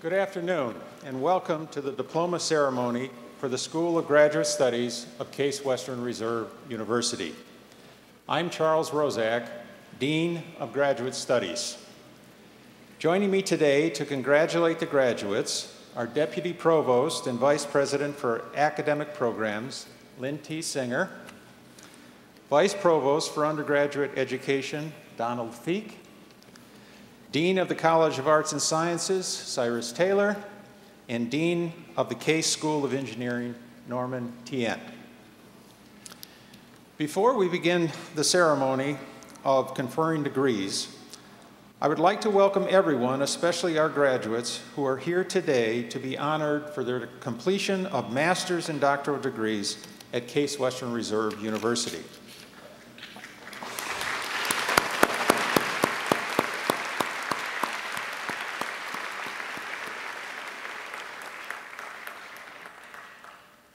Good afternoon, and welcome to the diploma ceremony for the School of Graduate Studies of Case Western Reserve University. I'm Charles Rozak, Dean of Graduate Studies. Joining me today to congratulate the graduates are Deputy Provost and Vice President for Academic Programs, Lynn T. Singer, Vice Provost for Undergraduate Education, Donald Feek, Dean of the College of Arts and Sciences, Cyrus Taylor, and Dean of the Case School of Engineering, Norman Tien. Before we begin the ceremony of conferring degrees, I would like to welcome everyone, especially our graduates, who are here today to be honored for their completion of master's and doctoral degrees at Case Western Reserve University.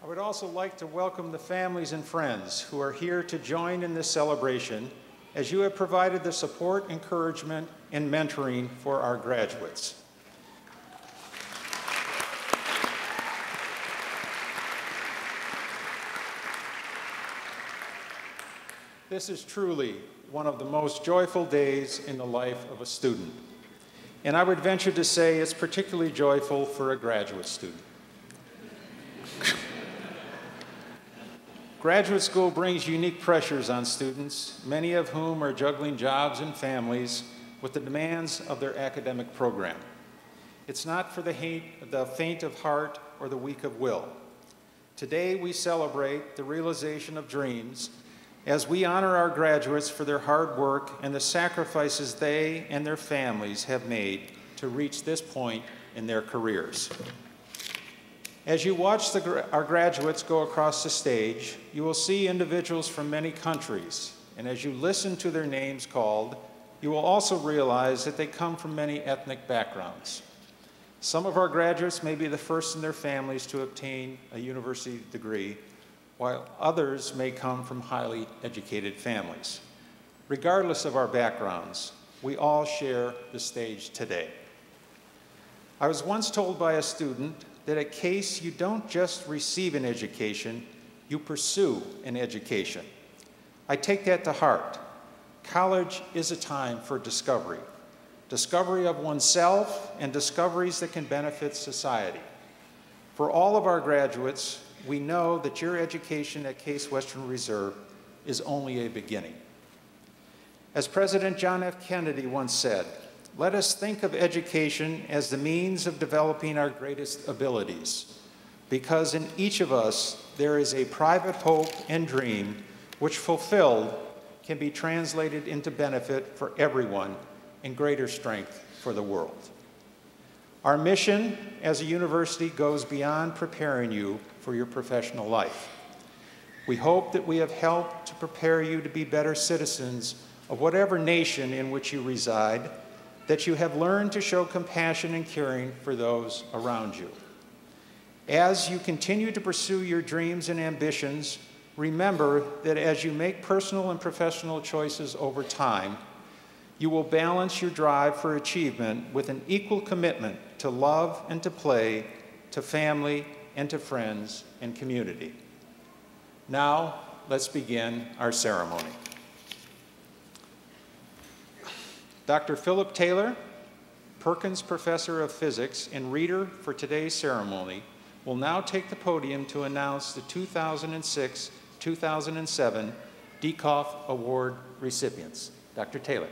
I would also like to welcome the families and friends who are here to join in this celebration, as you have provided the support, encouragement, and mentoring for our graduates. This is truly one of the most joyful days in the life of a student, and I would venture to say it's particularly joyful for a graduate student. Graduate school brings unique pressures on students, many of whom are juggling jobs and families with the demands of their academic program. It's not for the faint of heart or the weak of will. Today we celebrate the realization of dreams as we honor our graduates for their hard work and the sacrifices they and their families have made to reach this point in their careers. As you watch our graduates go across the stage, you will see individuals from many countries, and as you listen to their names called, you will also realize that they come from many ethnic backgrounds. Some of our graduates may be the first in their families to obtain a university degree, while others may come from highly educated families. Regardless of our backgrounds, we all share the stage today. I was once told by a student that at Case, you don't just receive an education, you pursue an education. I take that to heart. College is a time for discovery of oneself and discoveries that can benefit society. For all of our graduates, we know that your education at Case Western Reserve is only a beginning. As President John F. Kennedy once said, let us think of education as the means of developing our greatest abilities, because in each of us there is a private hope and dream which, fulfilled, can be translated into benefit for everyone and greater strength for the world. Our mission as a university goes beyond preparing you for your professional life. We hope that we have helped to prepare you to be better citizens of whatever nation in which you reside, that you have learned to show compassion and caring for those around you. As you continue to pursue your dreams and ambitions, remember that as you make personal and professional choices over time, you will balance your drive for achievement with an equal commitment to love and to play, to family and to friends and community. Now, let's begin our ceremony. Dr. Philip Taylor, Perkins Professor of Physics and reader for today's ceremony, will now take the podium to announce the 2006-2007 Dieckhoff Award recipients. Dr. Taylor.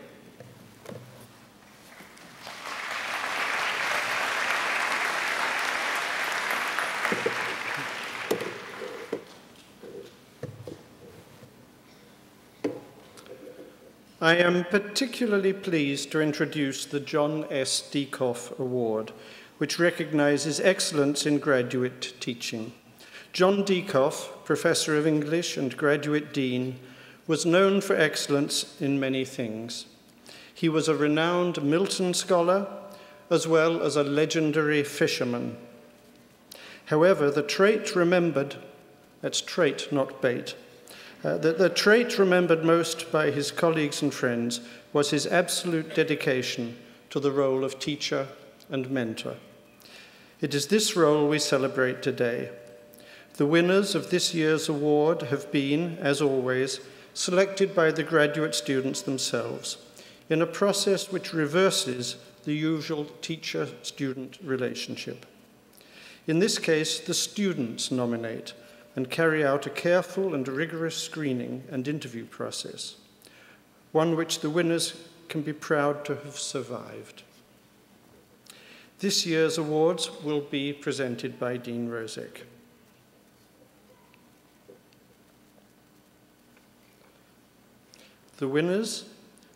I am particularly pleased to introduce the John S. Dieckhoff Award, which recognizes excellence in graduate teaching. John Dieckhoff, Professor of English and Graduate Dean, was known for excellence in many things. He was a renowned Milton scholar, as well as a legendary fisherman. However, the trait remembered, that's trait, not bait, the trait remembered most by his colleagues and friends was his absolute dedication to the role of teacher and mentor. It is this role we celebrate today. The winners of this year's award have been, as always, selected by the graduate students themselves in a process which reverses the usual teacher-student relationship. In this case, the students nominate and carry out a careful and rigorous screening and interview process, one which the winners can be proud to have survived. This year's awards will be presented by Dean Rozek. The winners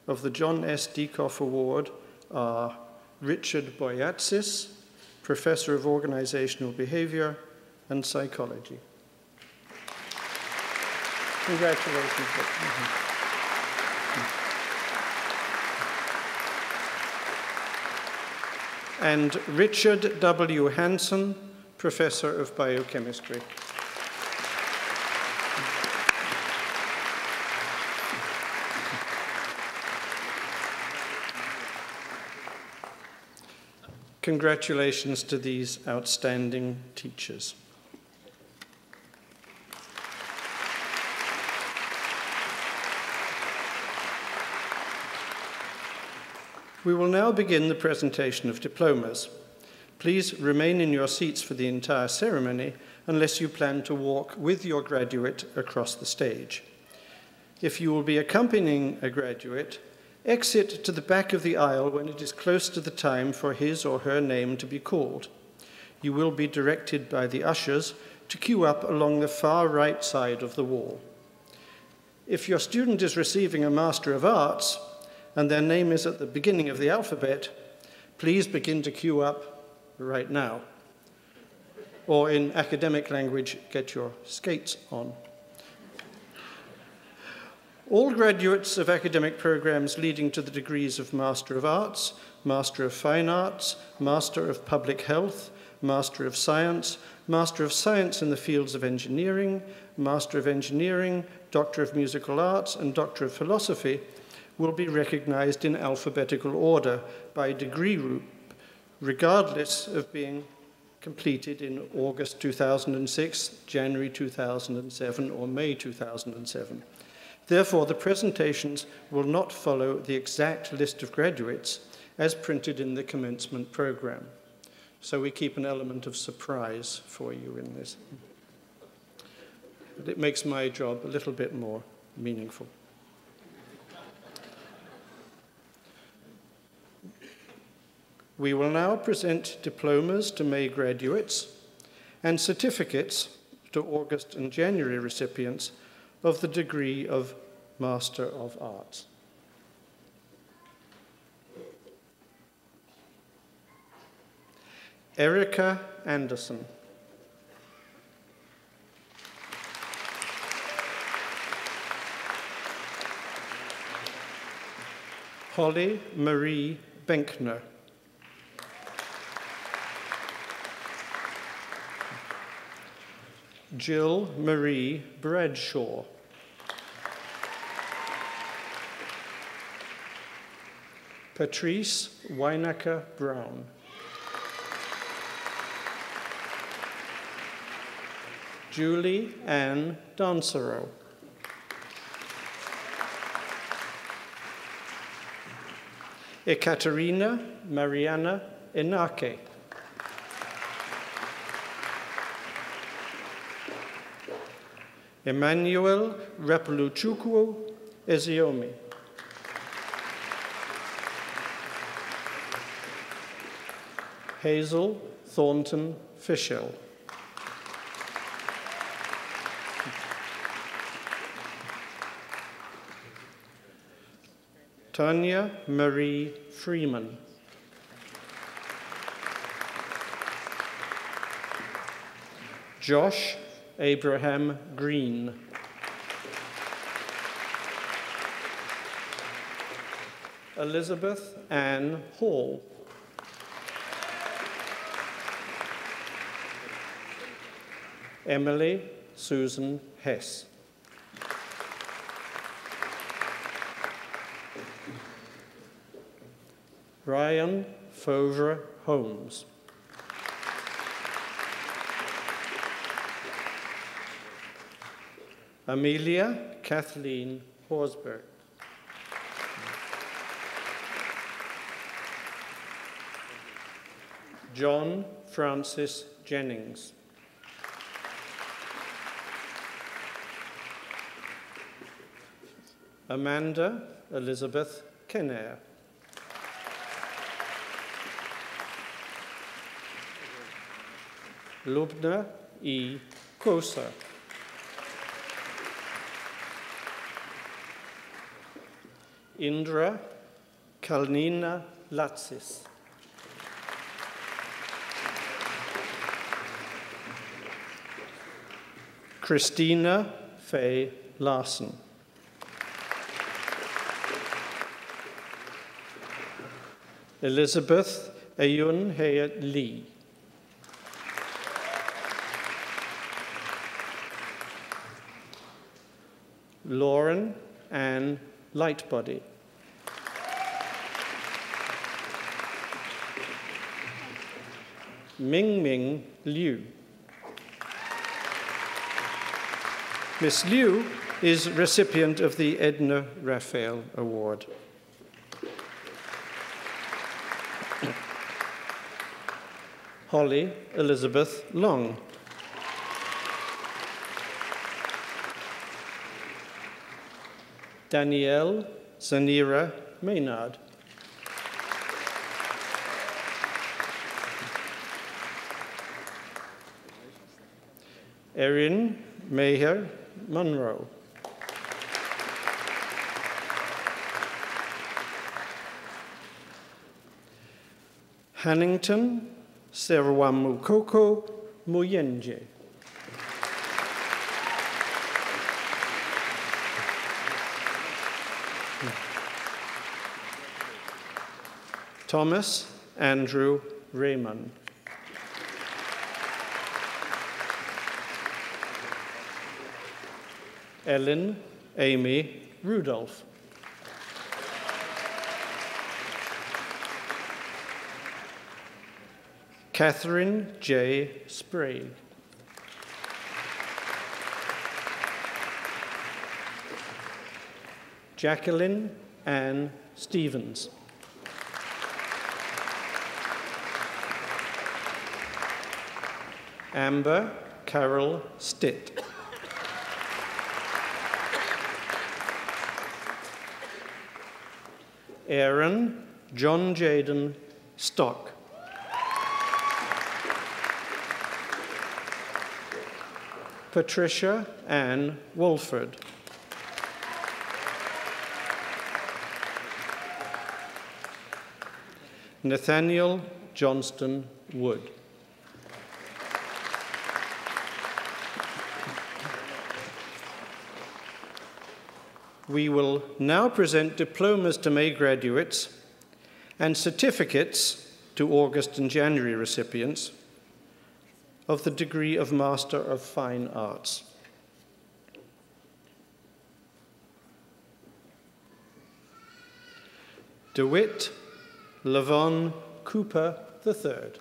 of the John S. Dieckhoff Award are Richard Boyatsis, Professor of Organizational Behavior and Psychology. Congratulations. And Richard W. Hansen, Professor of Biochemistry. Congratulations to these outstanding teachers. We will now begin the presentation of diplomas. Please remain in your seats for the entire ceremony unless you plan to walk with your graduate across the stage. If you will be accompanying a graduate, exit to the back of the aisle when it is close to the time for his or her name to be called. You will be directed by the ushers to queue up along the far right side of the wall. If your student is receiving a Master of Arts and their name is at the beginning of the alphabet, please begin to queue up right now. Or in academic language, get your skates on. All graduates of academic programs leading to the degrees of Master of Arts, Master of Fine Arts, Master of Public Health, Master of Science in the fields of engineering, Master of Engineering, Doctor of Musical Arts, and Doctor of Philosophy will be recognized in alphabetical order by degree group, regardless of being completed in August 2006, January 2007, or May 2007. Therefore, the presentations will not follow the exact list of graduates as printed in the commencement program. So we keep an element of surprise for you in this. But it makes my job a little bit more meaningful. We will now present diplomas to May graduates and certificates to August and January recipients of the degree of Master of Arts. Erica Anderson. Holly Marie Benkner. Jill Marie Bradshaw. Patrice Weinacker Brown. Julie Ann Dansero. Ekaterina Mariana Enake. Emmanuel Rapuluchukwu Eziomi. Hazel Thornton Fischel. Tanya Marie Freeman. Josh Abraham Green. Elizabeth Ann Hall. Emily Susan Hess. Ryan Fauvre Holmes. Amelia Kathleen Horsberg. John Francis Jennings. Amanda Elizabeth Kenner. Lubna E. Kosa. Indra Kalnina Latsis. Christina Faye Larson. Elizabeth Ayun Heyat Lee. Lauren Ann Lightbody. Ming Ming Liu. Miss Liu is recipient of the Edna Raphael Award. Holly Elizabeth Long. Danielle Zanira Maynard. Erin Maher Munro. Hannington Serwamukoko Muyenje. Thomas Andrew Raymond. Ellen Amy Rudolph. Catherine J. Sprague. Jacqueline Ann Stevens. Amber Carol Stitt. Aaron John Jaden Stock. Patricia Ann Wolford. Nathaniel Johnston Wood. We will now present diplomas to May graduates and certificates to August and January recipients of the degree of Master of Fine Arts. DeWitt Lavon Cooper III.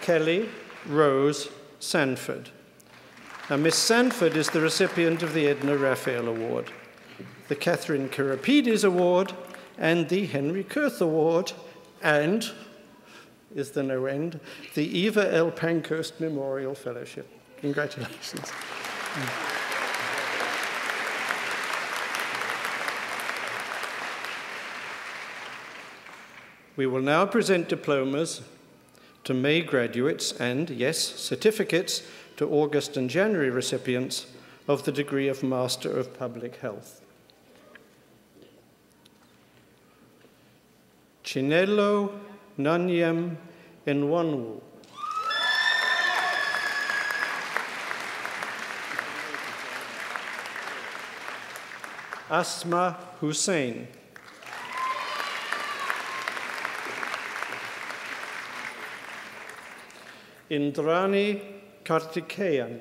Kelly Rose Sanford. Now, Miss Sanford is the recipient of the Edna Raphael Award, the Catherine Karapides Award, and the Henry Kurth Award, and, is there no end, the Eva L. Pankhurst Memorial Fellowship. Congratulations. We will now present diplomas to May graduates and, yes, certificates to August and January recipients of the degree of Master of Public Health. Chinelo Nanyem Nwanwu. Asma Hussain. Indrani Kartikeyan.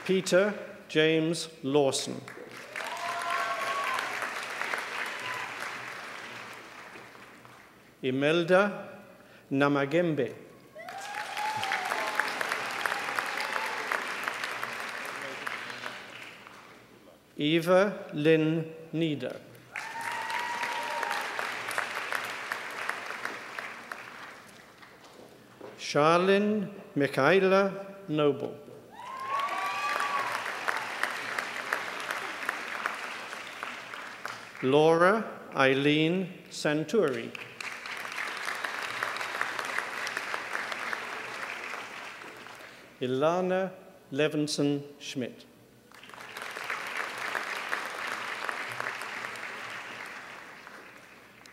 Peter James Lawson. Imelda Namagembe. Eva Lynn Nieder. Charlene Michaela Noble. Laura Eileen Santuri. Ilana Levinson-Schmidt.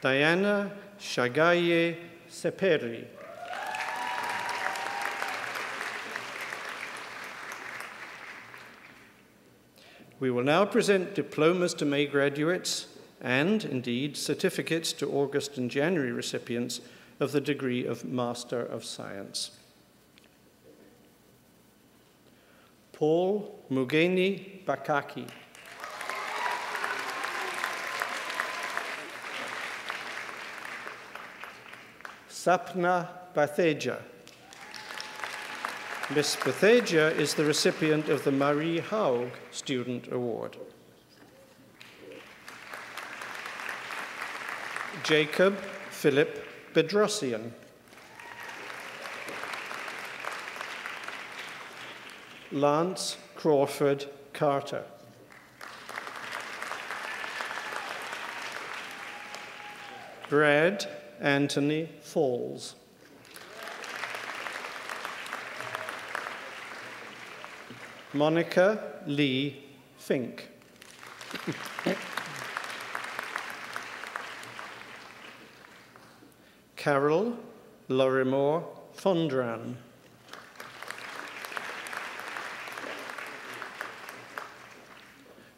Diana Shagaye Seperi. We will now present diplomas to May graduates and, indeed, certificates to August and January recipients of the degree of Master of Science. Paul Mugeni Bakaki. Sapna Batheja. Miss Batheja is the recipient of the Marie Haug Student Award. Jacob Philip Bedrosian. Lance Crawford Carter. Brad Anthony Falls. Monica Lee Fink. Carol Lorimore Fondran.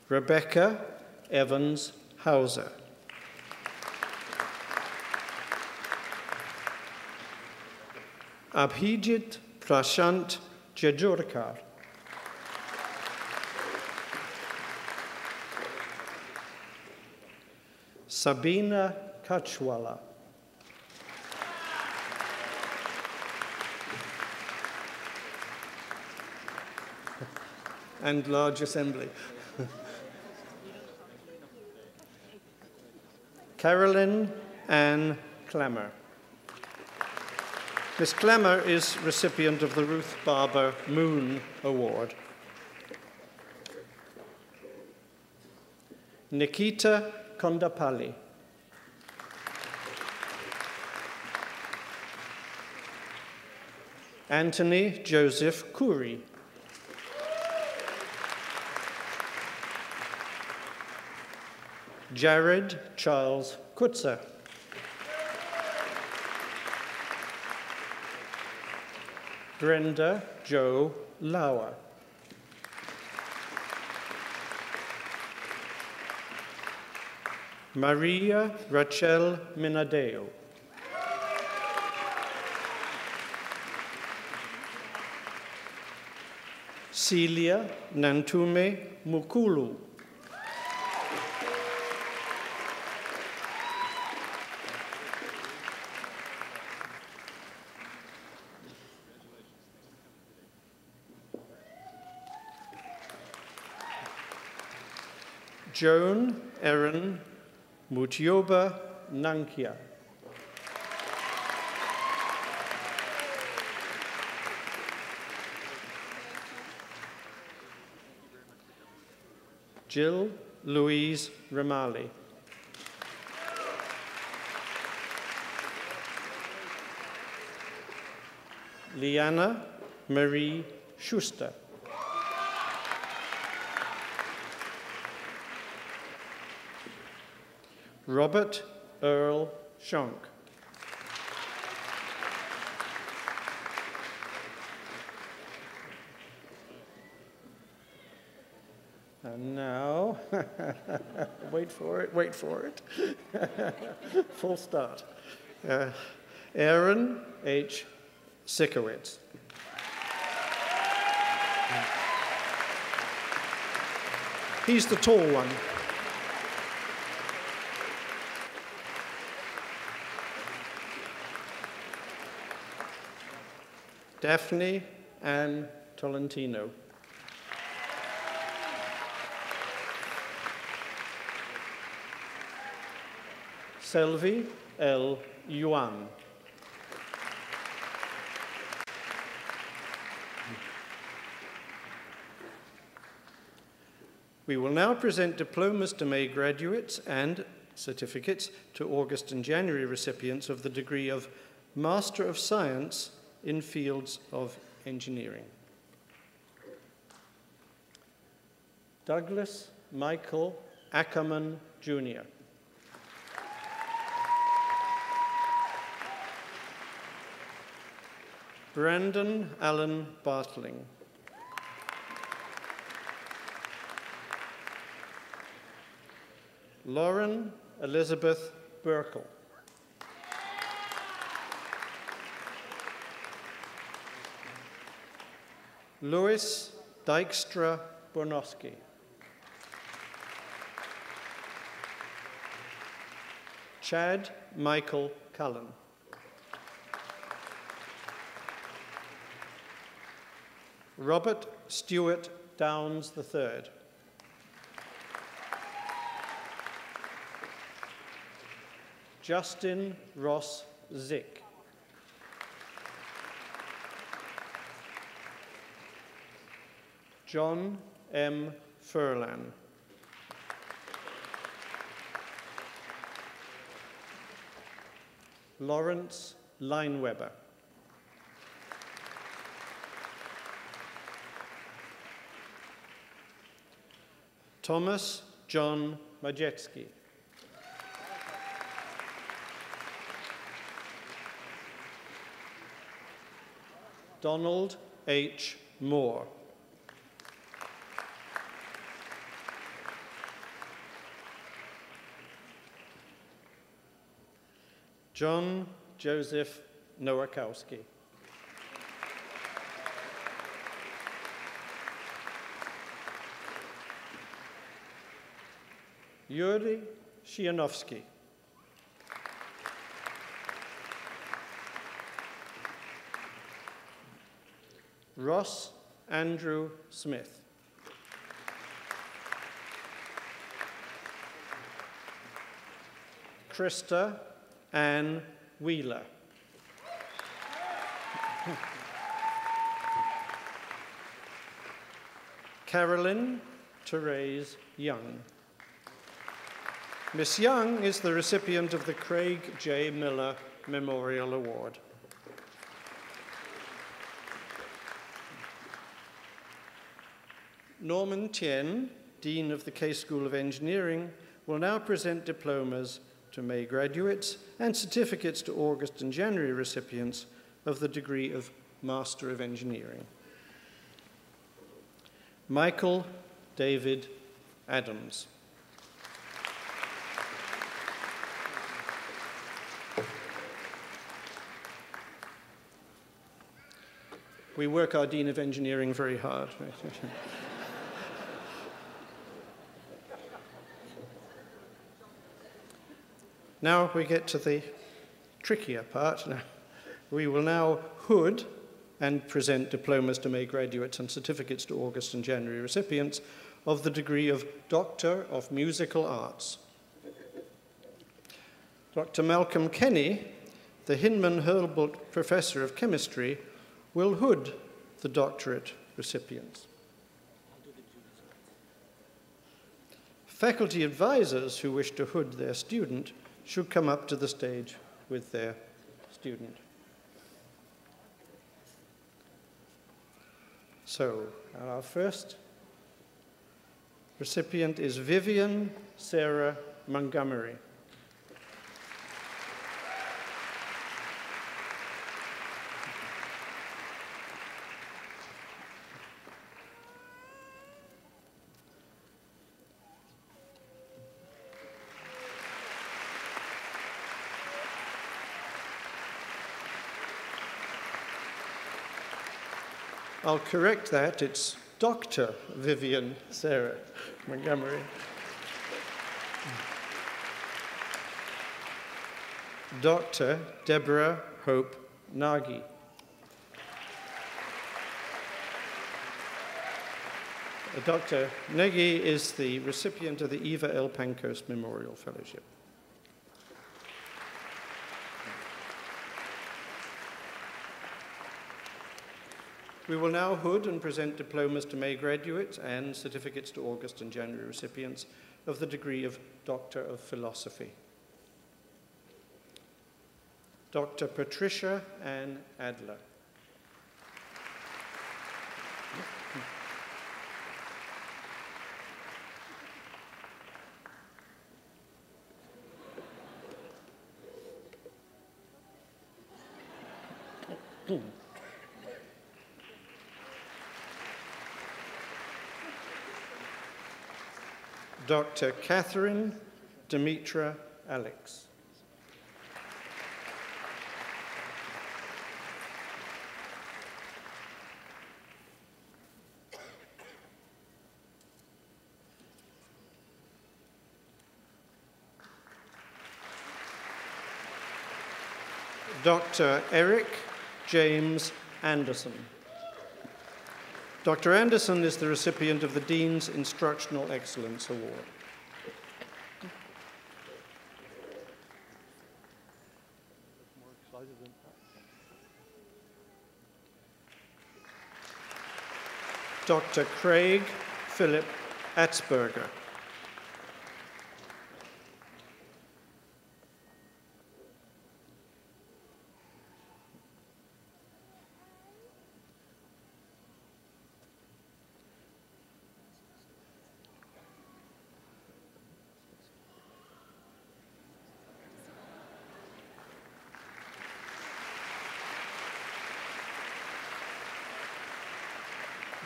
Rebecca Evans Hauser. Abhijit Prashant Jejurkar. Sabina Kachwala. And large assembly. Carolyn Ann Clammer. Miss Clammer is recipient of the Ruth Barber Moon Award. Nikita Kondapalli. Anthony Joseph Curry. Jared Charles Kutzer. Brenda Jo Lauer. Maria Rachel Minadeo. Celia Nantume Mukulu. Joan Erin Mutioba Nankia. Jill Louise Ramali. Liana Marie Schuster. Robert Earl Shonk. And now, wait for it, full start. Aaron H. Sikowitz. He's the tall one. Daphne Ann Tolentino. Selvi L. Yuan. We will now present diplomas to May graduates and certificates to August and January recipients of the degree of Master of Science in Fields of Engineering. Douglas Michael Ackerman, Jr. Brandon Allen Bartling. Lauren Elizabeth Burkle. Louis Dykstra Bornowski. Chad Michael Cullen. Robert Stewart Downs III. Justin Ross Zick. John M. Furlan. Lawrence Lineweber. Thomas John Majewski. Donald H. Moore. John Joseph Nowakowski. Yuri Shianovsky. Ross Andrew Smith. Krista Ann Wheeler. Carolyn Therese Young. Miss Young is the recipient of the Craig J. Miller Memorial Award. Norman Tien, Dean of the Case School of Engineering, will now present diplomas to May graduates and certificates to August and January recipients of the degree of Master of Engineering. Michael David Adams. We work our Dean of Engineering very hard. Now we get to the trickier part. We will now hood and present diplomas to May graduates and certificates to August and January recipients of the degree of Doctor of Musical Arts. Dr. Malcolm Kenny, the Hinman Hurlbut Professor of Chemistry, will hood the doctorate recipients. Faculty advisors who wish to hood their student should come up to the stage with their student. So, our first recipient is Vivian Sarah Montgomery. I'll correct that, it's Dr. Vivian Sarah Montgomery. Dr. Deborah Hope Nagy. Dr. Nagy is the recipient of the Eva L. Pankhurst Memorial Fellowship. We will now hood and present diplomas to May graduates and certificates to August and January recipients of the degree of Doctor of Philosophy. Dr. Patricia Ann Adler. Dr. Catherine Demetra Alex. Dr. Eric James Anderson. Dr. Anderson is the recipient of the Dean's Instructional Excellence Award. Dr. Craig Philip Atzberger.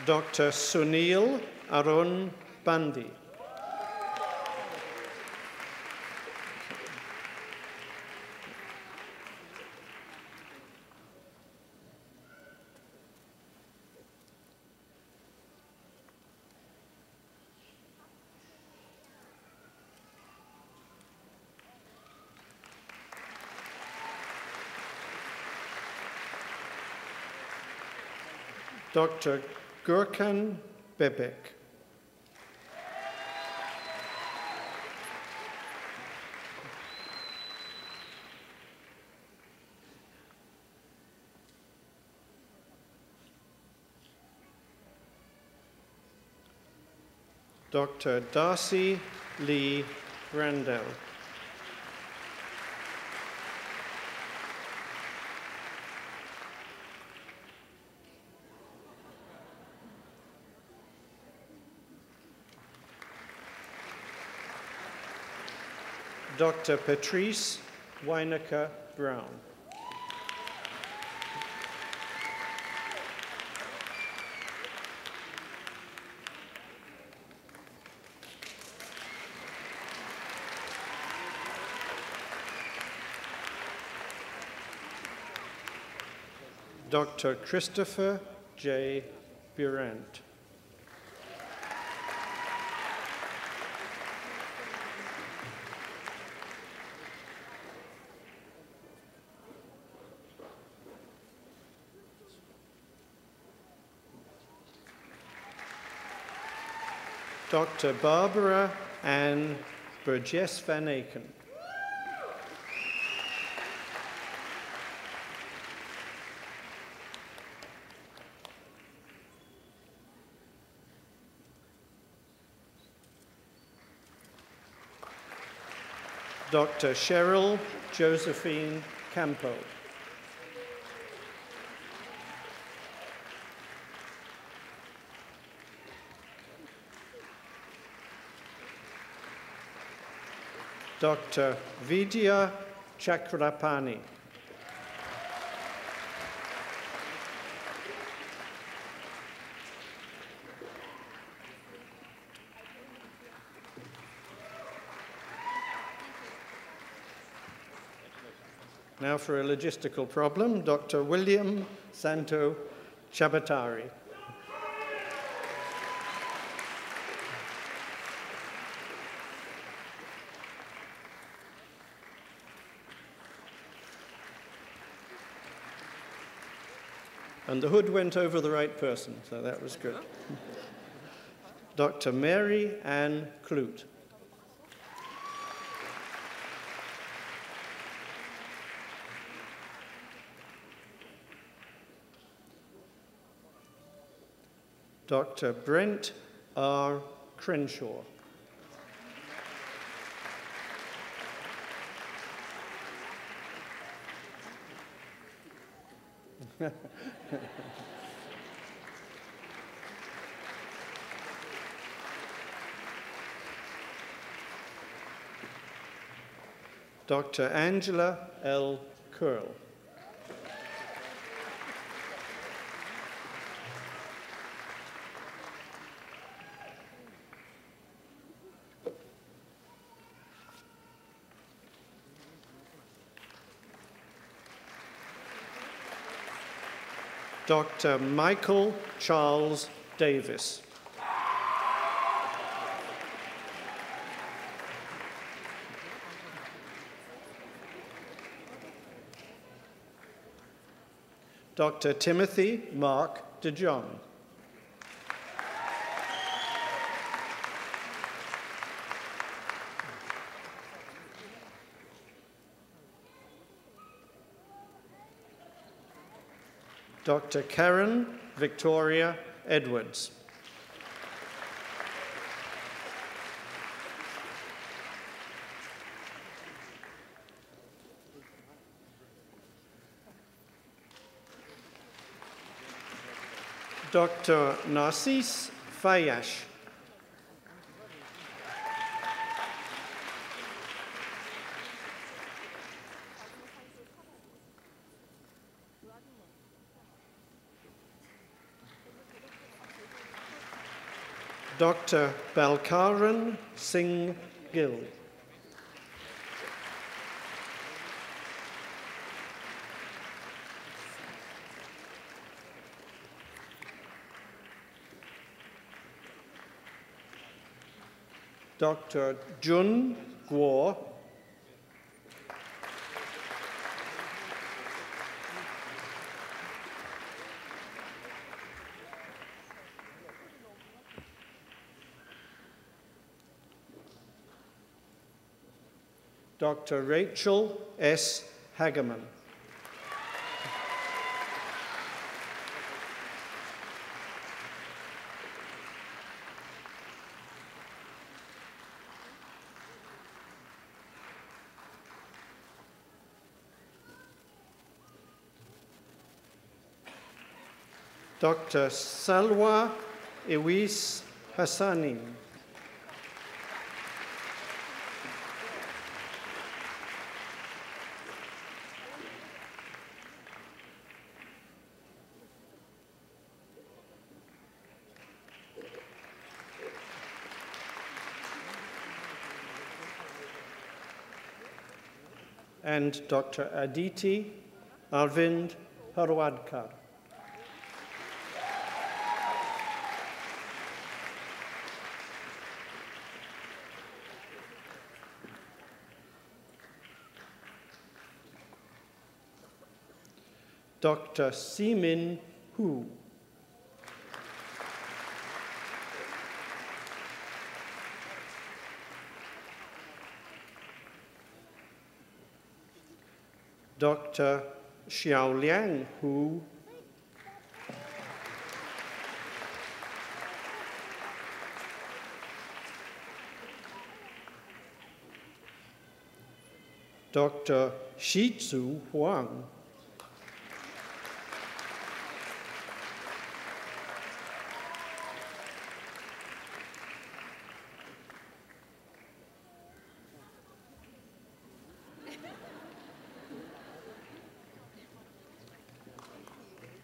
Dr. Sunil Arun Bandi. Dr. Gurkan Bebek. Dr. Darcy Lee Randell. Dr. Patrice Weinecker Brown. Dr. Christopher J. Burant. Dr. Barbara Ann Burgess Van Aken. Dr. Cheryl Josephine Campo. Dr. Vidya Chakrapani. Now for a logistical problem, Dr. William Santo Chabatari. And the hood went over the right person, so that was good. Dr. Mary Ann Clute. Dr. Brent R. Crenshaw. Dr. Angela L. Curl. Dr. Michael Charles Davis. Dr. Timothy Mark DeJong. Dr. Karen Victoria Edwards. Dr. Narcisse Fayash. Dr. Balkaran Singh Gill. Dr. Jun Guo. Dr. Rachel S. Hageman. Dr. Salwa Ewis Hassani. And Dr. Aditi Arvind Harwadkar. Dr. Simin Hu. Dr. Xiaoliang Hu. Dr. Shitsu Huang.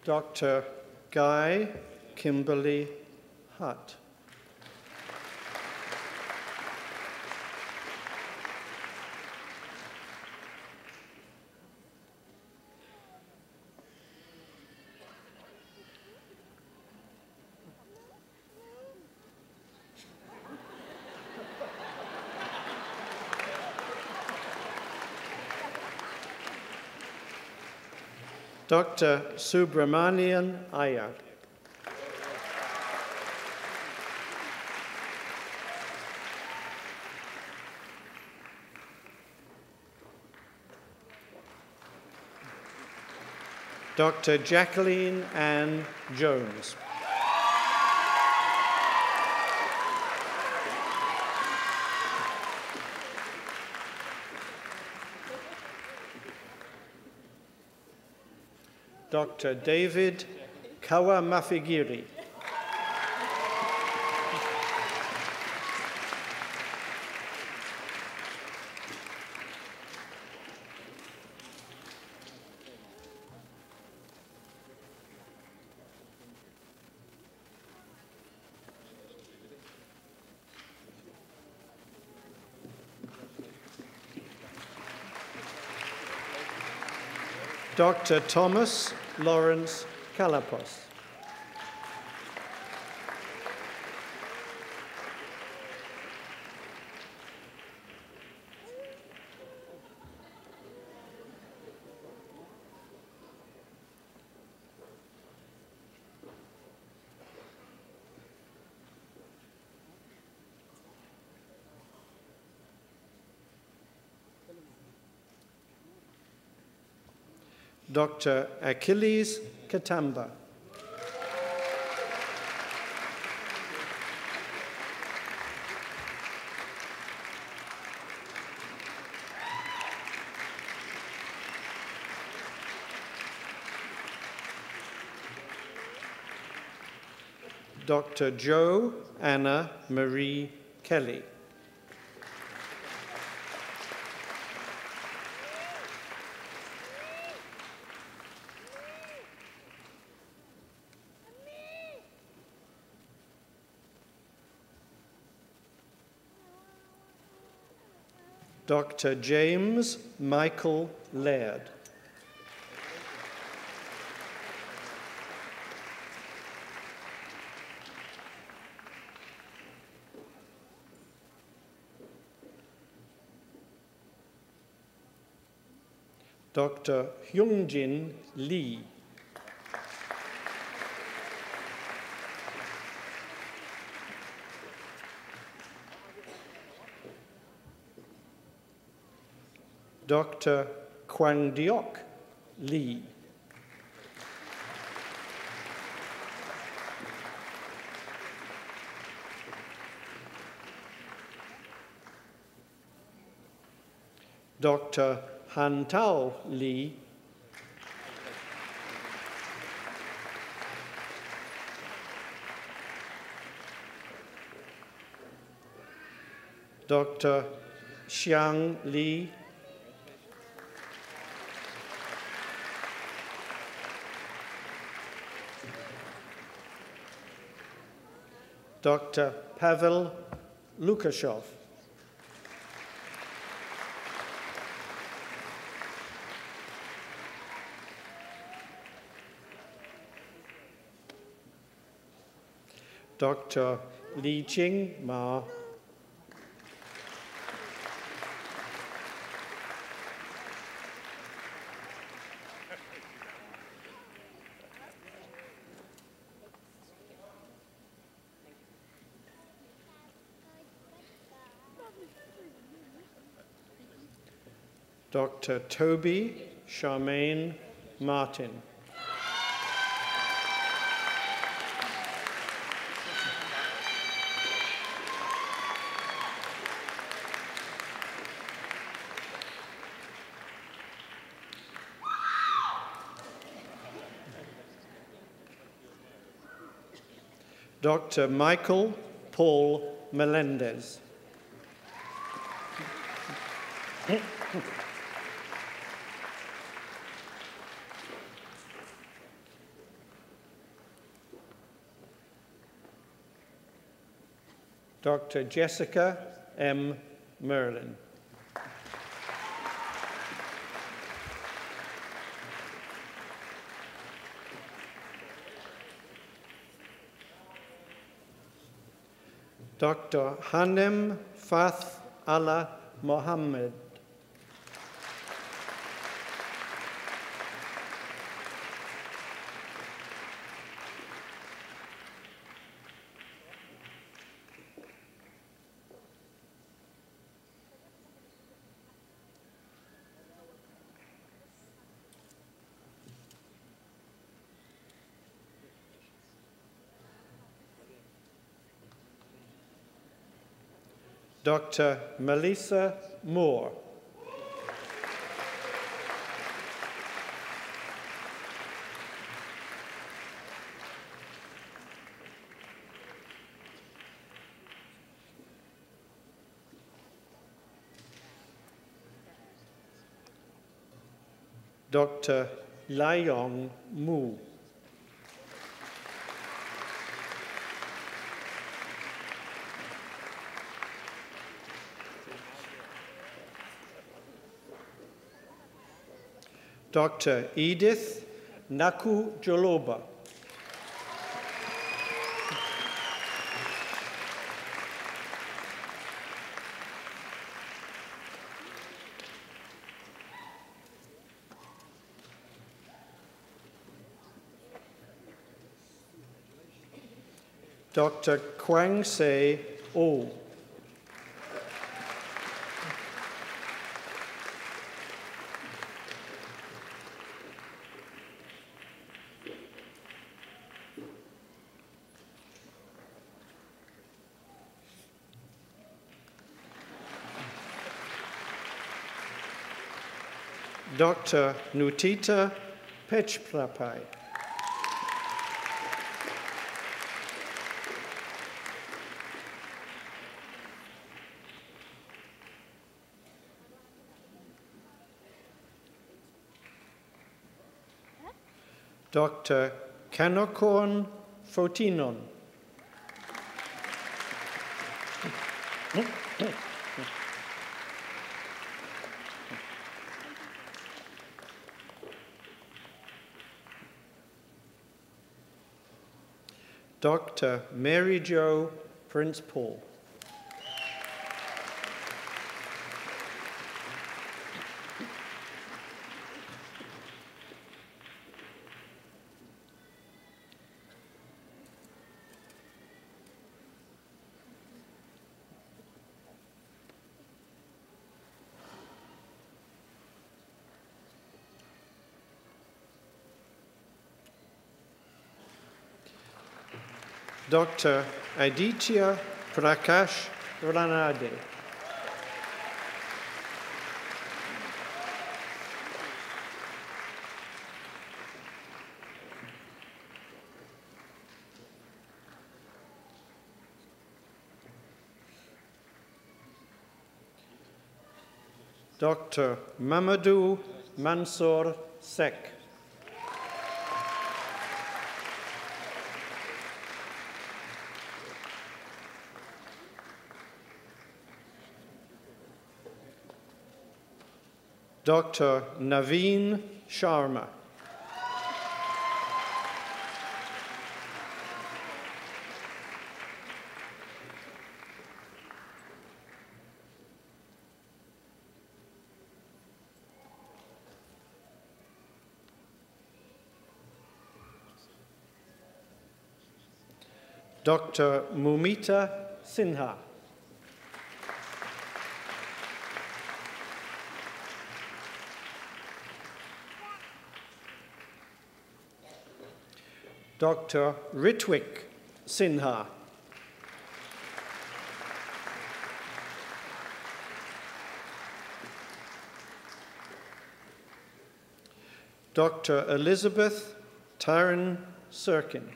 Dr. Guy Kimberly Hutt. Dr. Subramanian Iyer. Dr. Jacqueline Ann Jones. Dr. David Kawamafigiri. Dr. Thomas Lawrence Kalapos. Dr. Achilles Katamba. Dr. Jo Anna Marie Kelly. Dr. James Michael Laird. Dr. Hyungjin Lee. Dr. Kwangdiok Lee. Dr. Han Tao Lee. Dr. Xiang Li. Dr. Pavel Lukashov. Dr. Li Ching Ma. Dr. Toby Charmaine Martin. Dr. Michael Paul Melendez. Dr. Jessica M. Merlin. Dr. Hanem Fath Allah Mohammed. Dr. Melissa Moore. Dr. Laiyong Mu. Dr. Edith Naku Joloba. Dr. Kwang Se O. Dr. Nutita Pechprapai. Dr. Kanokon Fotinon. Dr. Mary Jo Prince Paul. Dr. Aditya Prakash Ranade. Dr. Mamadou Mansour Sek. Dr. Naveen Sharma. Dr. Mumita Sinha. Dr. Ritwik Sinha. Dr. Elizabeth Taryn Sirkin.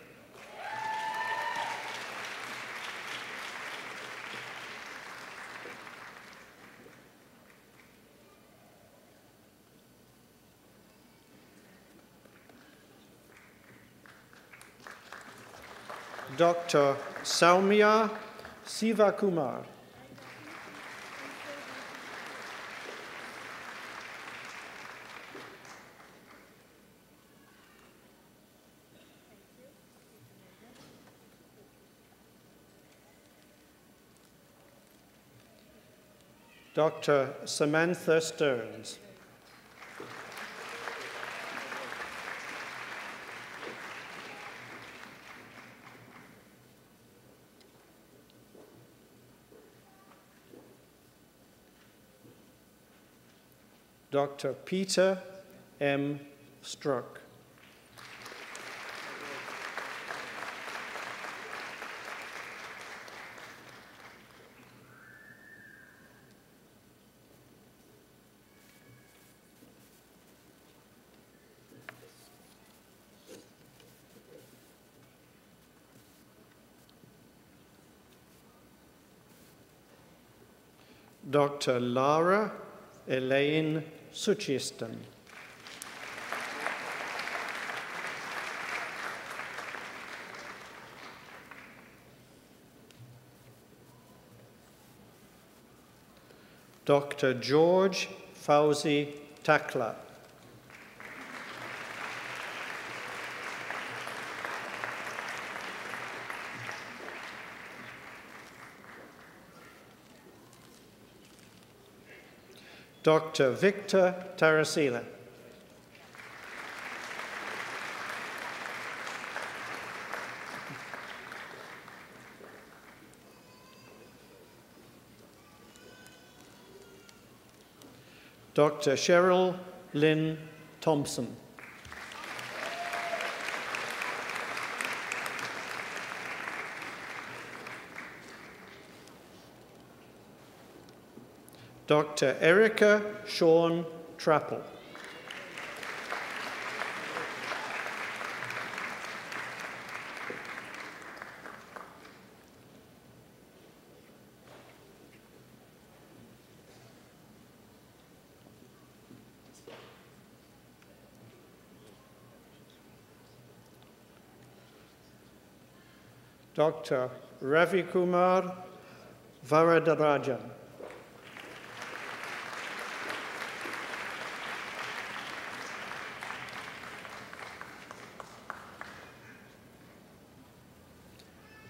Dr. Saumya Sivakumar. Dr. Samantha Stearns. Dr. Peter M. Struck. Dr. Lara Elaine Suchistan. Dr. George Fauzi Takla. Dr. Victor Tarasila. Dr. Cheryl Lynn Thompson. Dr. Erica Shawn Trappel. Dr. Ravi Kumar Varadarajan.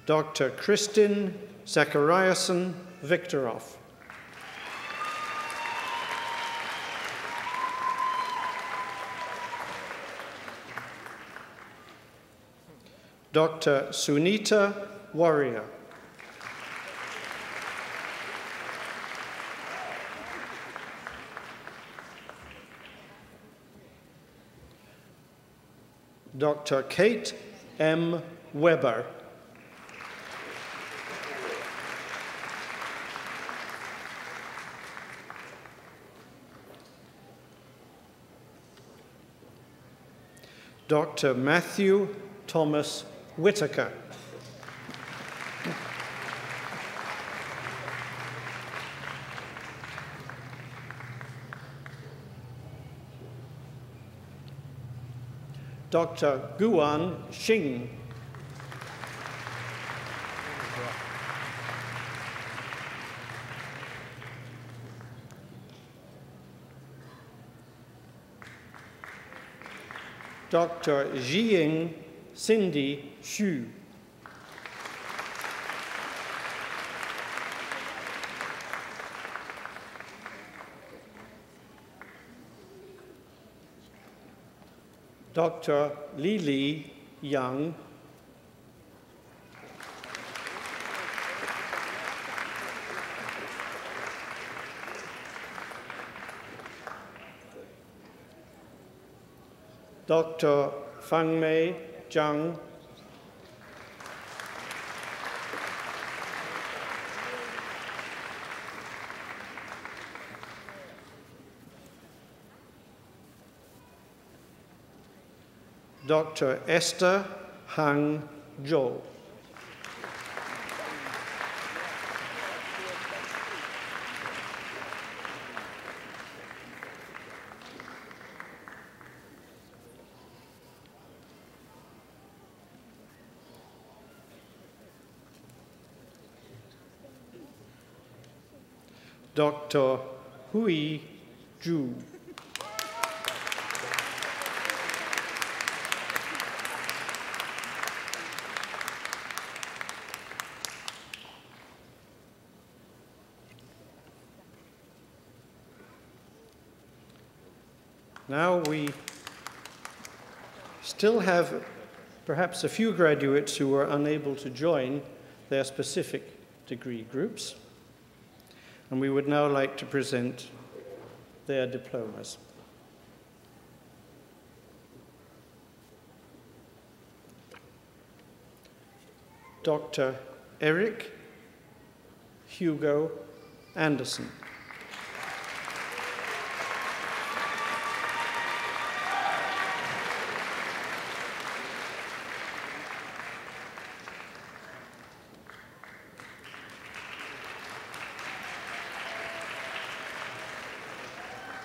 Dr. Kristin Zachariasen Viktorov. Dr. Sunita Warrior. Dr. Kate M. Weber. Dr. Matthew Thomas Whitaker. Dr. Guan Xing. Dr. Jiying Cindy Xu. Dr. Lili Yang. Dr. Fangmei Zhang. Dr. Esther Hang Zhou. Dr. Hui Zhu. Now we still have perhaps a few graduates who are unable to join their specific degree groups, and we would now like to present their diplomas. Dr. Eric Hugo Anderson.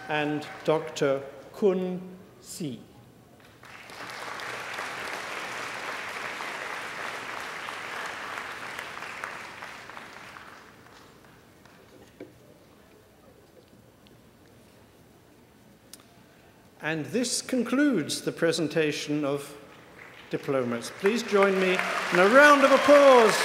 And Dr. Kun Si. And this concludes the presentation of diplomas. Please join me in a round of applause.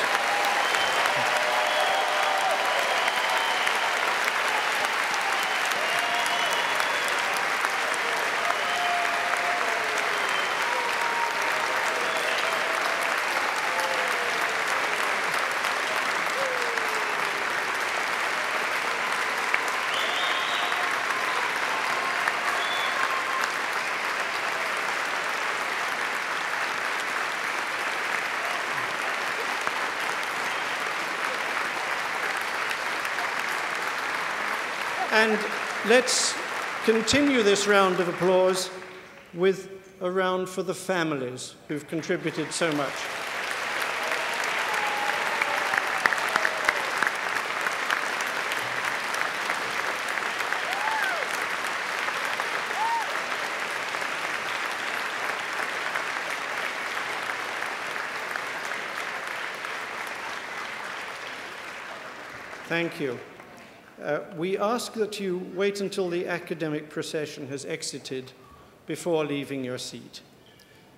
And let's continue this round of applause with a round for the families who've contributed so much. Thank you. We ask that you wait until the academic procession has exited before leaving your seat.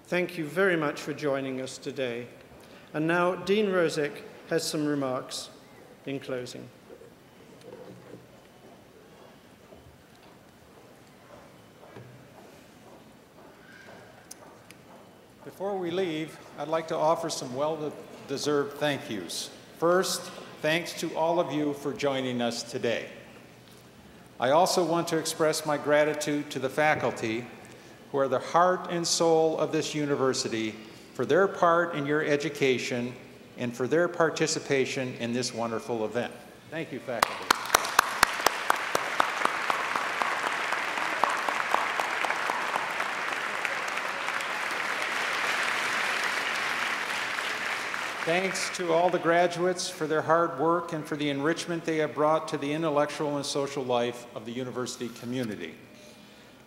Thank you very much for joining us today. And now Dean Rozek has some remarks in closing. Before we leave, I'd like to offer some well-deserved thank yous. First, thanks to all of you for joining us today. I also want to express my gratitude to the faculty, who are the heart and soul of this university, for their part in your education and for their participation in this wonderful event. Thank you, faculty. Thanks to all the graduates for their hard work and for the enrichment they have brought to the intellectual and social life of the university community.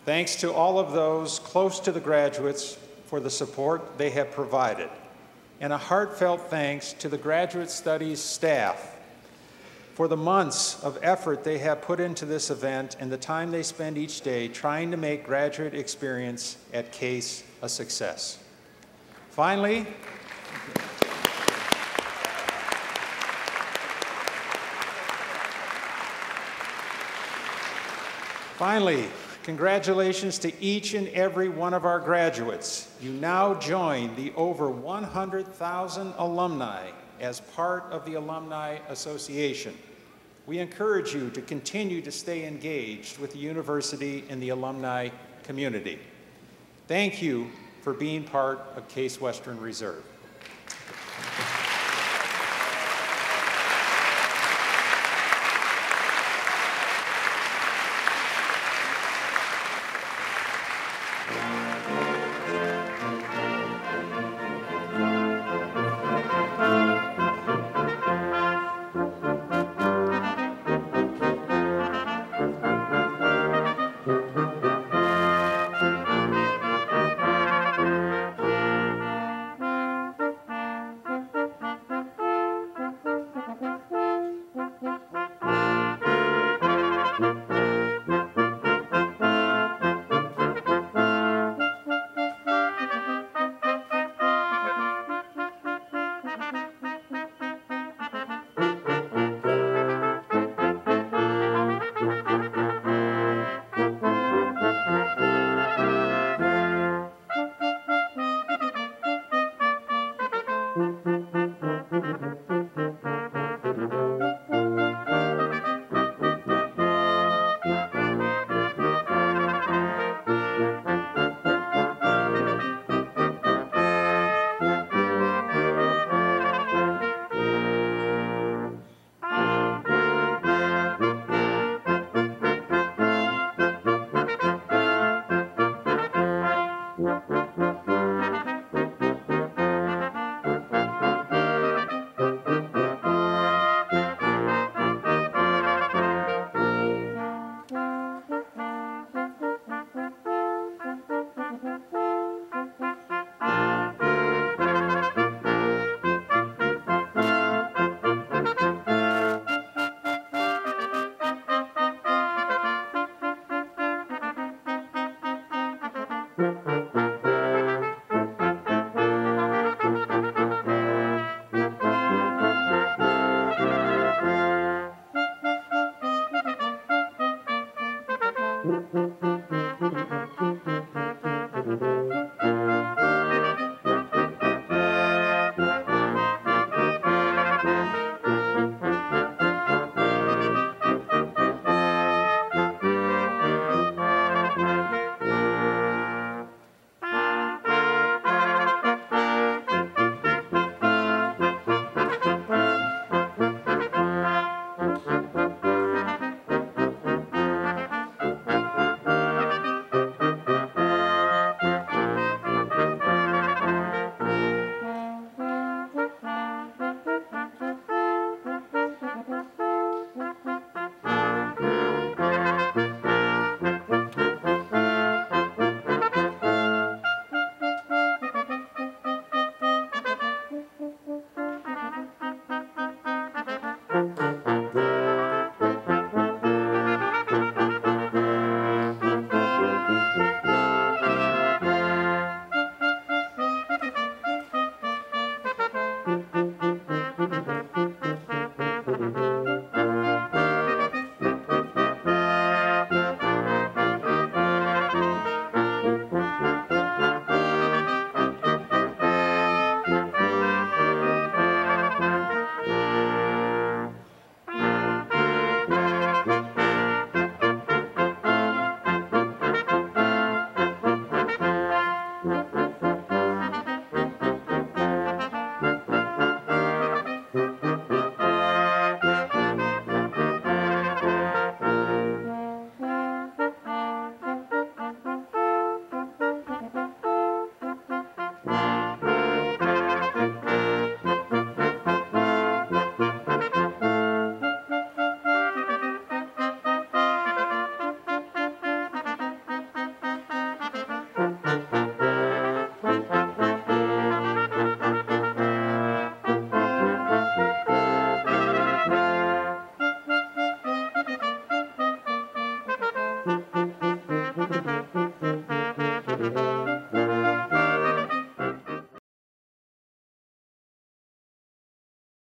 Thanks to all of those close to the graduates for the support they have provided. And a heartfelt thanks to the Graduate Studies staff for the months of effort they have put into this event and the time they spend each day trying to make graduate experience at CASE a success. Finally, congratulations to each and every one of our graduates. You now join the over 100,000 alumni as part of the Alumni Association. We encourage you to continue to stay engaged with the university and the alumni community. Thank you for being part of Case Western Reserve.